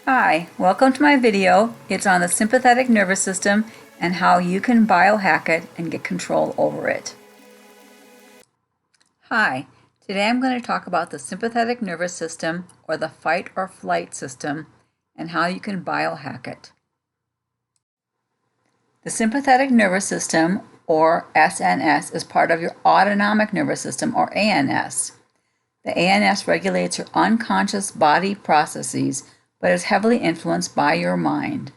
Hi, welcome to my video. It's on the sympathetic nervous system and how you can biohack it and get control over it. Hi, today I'm going to talk about the sympathetic nervous system or the fight or flight system and how you can biohack it. The sympathetic nervous system or SNS is part of your autonomic nervous system or ANS. The ANS regulates your unconscious body processes but is heavily influenced by your mind.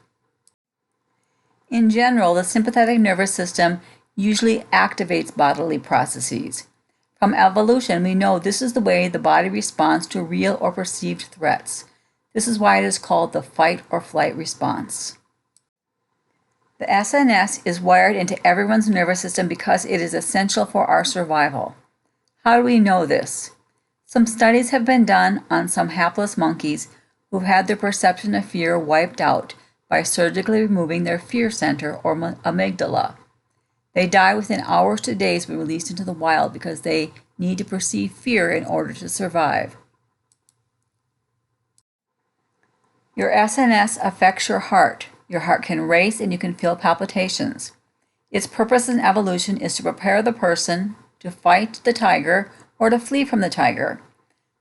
In general, the sympathetic nervous system usually activates bodily processes. From evolution, we know this is the way the body responds to real or perceived threats. This is why it is called the fight or flight response. The SNS is wired into everyone's nervous system because it is essential for our survival. How do we know this? Some studies have been done on some hapless monkeys who've had their perception of fear wiped out by surgically removing their fear center or amygdala. They die within hours to days when released into the wild because they need to perceive fear in order to survive. Your SNS affects your heart. Your heart can race and you can feel palpitations. Its purpose in evolution is to prepare the person to fight the tiger or to flee from the tiger.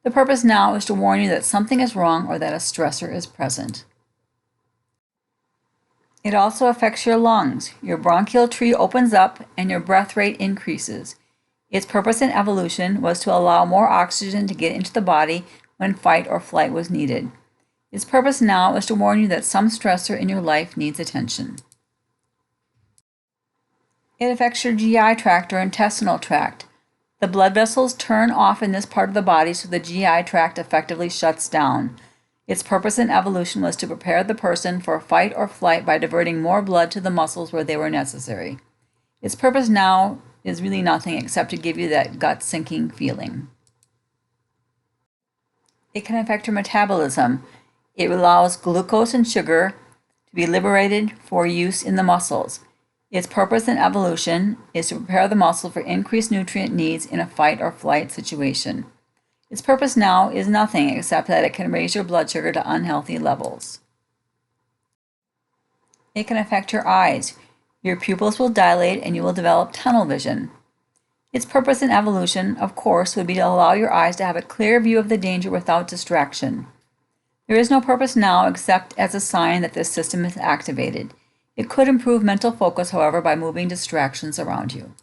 The purpose now is to warn you that something is wrong or that a stressor is present. It also affects your lungs. Your bronchial tree opens up and your breath rate increases. Its purpose in evolution was to allow more oxygen to get into the body when fight or flight was needed. Its purpose now is to warn you that some stressor in your life needs attention. It affects your GI tract or intestinal tract. The blood vessels turn off in this part of the body so the GI tract effectively shuts down. Its purpose in evolution was to prepare the person for fight or flight by diverting more blood to the muscles where they were necessary. Its purpose now is really nothing except to give you that gut-sinking feeling. It can affect your metabolism. It allows glucose and sugar to be liberated for use in the muscles. Its purpose in evolution is to prepare the muscle for increased nutrient needs in a fight or flight situation. Its purpose now is nothing except that it can raise your blood sugar to unhealthy levels. It can affect your eyes. Your pupils will dilate and you will develop tunnel vision. Its purpose in evolution, of course, would be to allow your eyes to have a clear view of the danger without distraction. There is no purpose now except as a sign that this system is activated. It could improve mental focus, however, by moving distractions around you.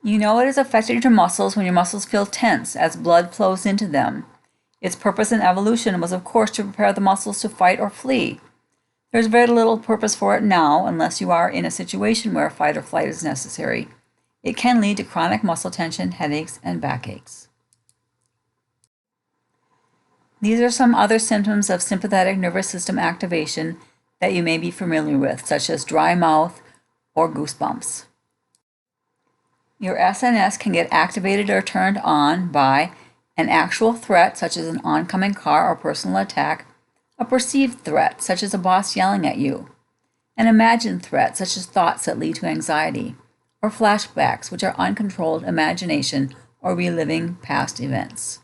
You know it has affected your muscles when your muscles feel tense as blood flows into them. Its purpose in evolution was, of course, to prepare the muscles to fight or flee. There's very little purpose for it now unless you are in a situation where fight or flight is necessary. It can lead to chronic muscle tension, headaches, and backaches. These are some other symptoms of sympathetic nervous system activation that you may be familiar with, such as dry mouth or goosebumps. Your SNS can get activated or turned on by an actual threat, such as an oncoming car or personal attack, a perceived threat, such as a boss yelling at you, an imagined threat, such as thoughts that lead to anxiety, or flashbacks, which are uncontrolled imagination or reliving past events.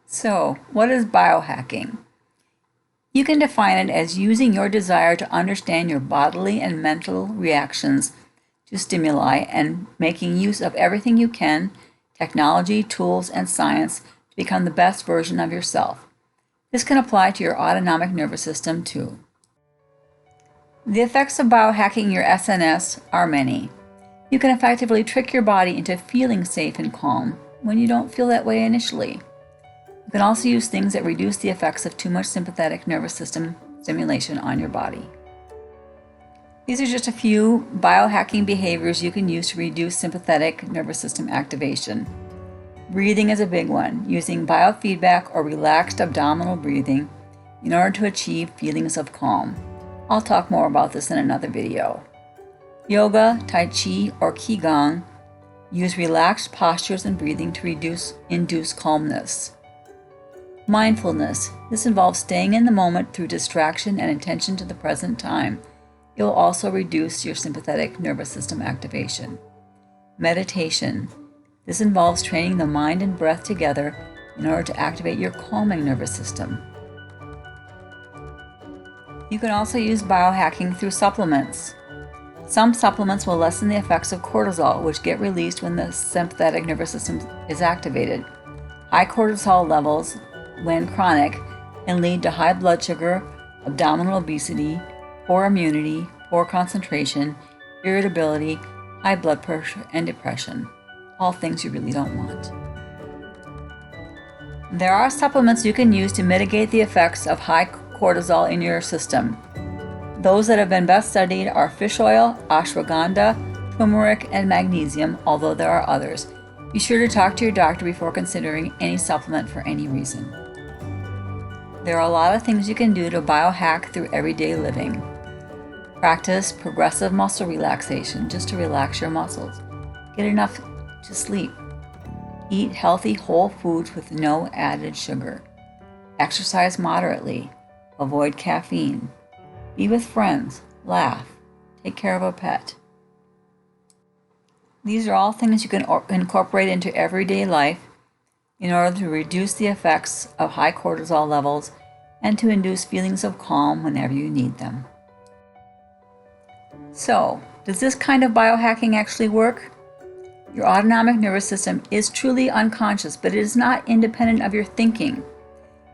So, what is biohacking? You can define it as using your desire to understand your bodily and mental reactions to stimuli and making use of everything you can, technology, tools, and science, to become the best version of yourself. This can apply to your autonomic nervous system too. The effects of biohacking your SNS are many. You can effectively trick your body into feeling safe and calm when you don't feel that way initially. You can also use things that reduce the effects of too much sympathetic nervous system stimulation on your body. These are just a few biohacking behaviors you can use to reduce sympathetic nervous system activation. Breathing is a big one, using biofeedback or relaxed abdominal breathing in order to achieve feelings of calm. I'll talk more about this in another video. Yoga, Tai Chi, or Qigong use relaxed postures and breathing to induce calmness. Mindfulness. This involves staying in the moment through distraction and attention to the present time. It will also reduce your sympathetic nervous system activation. Meditation. This involves training the mind and breath together in order to activate your calming nervous system. You can also use biohacking through supplements. Some supplements will lessen the effects of cortisol, which get released when the sympathetic nervous system is activated. High cortisol levels, when chronic, can lead to high blood sugar, abdominal obesity, poor immunity, poor concentration, irritability, high blood pressure, and depression. All things you really don't want. There are supplements you can use to mitigate the effects of high cortisol in your system. Those that have been best studied are fish oil, ashwagandha, turmeric, and magnesium, although there are others. Be sure to talk to your doctor before considering any supplement for any reason. There are a lot of things you can do to biohack through everyday living. Practice progressive muscle relaxation just to relax your muscles. Get enough to sleep. Eat healthy whole foods with no added sugar. Exercise moderately. Avoid caffeine. Be with friends. Laugh. Take care of a pet. These are all things you can incorporate into everyday life in order to reduce the effects of high cortisol levels and to induce feelings of calm whenever you need them. So, does this kind of biohacking actually work? Your autonomic nervous system is truly unconscious, but it is not independent of your thinking.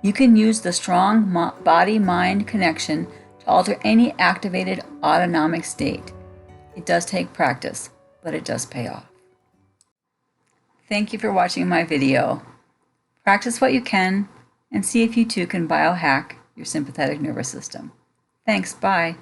You can use the strong body-mind connection to alter any activated autonomic state. It does take practice, but it does pay off. Thank you for watching my video. Practice what you can and see if you too can biohack your sympathetic nervous system. Thanks, bye.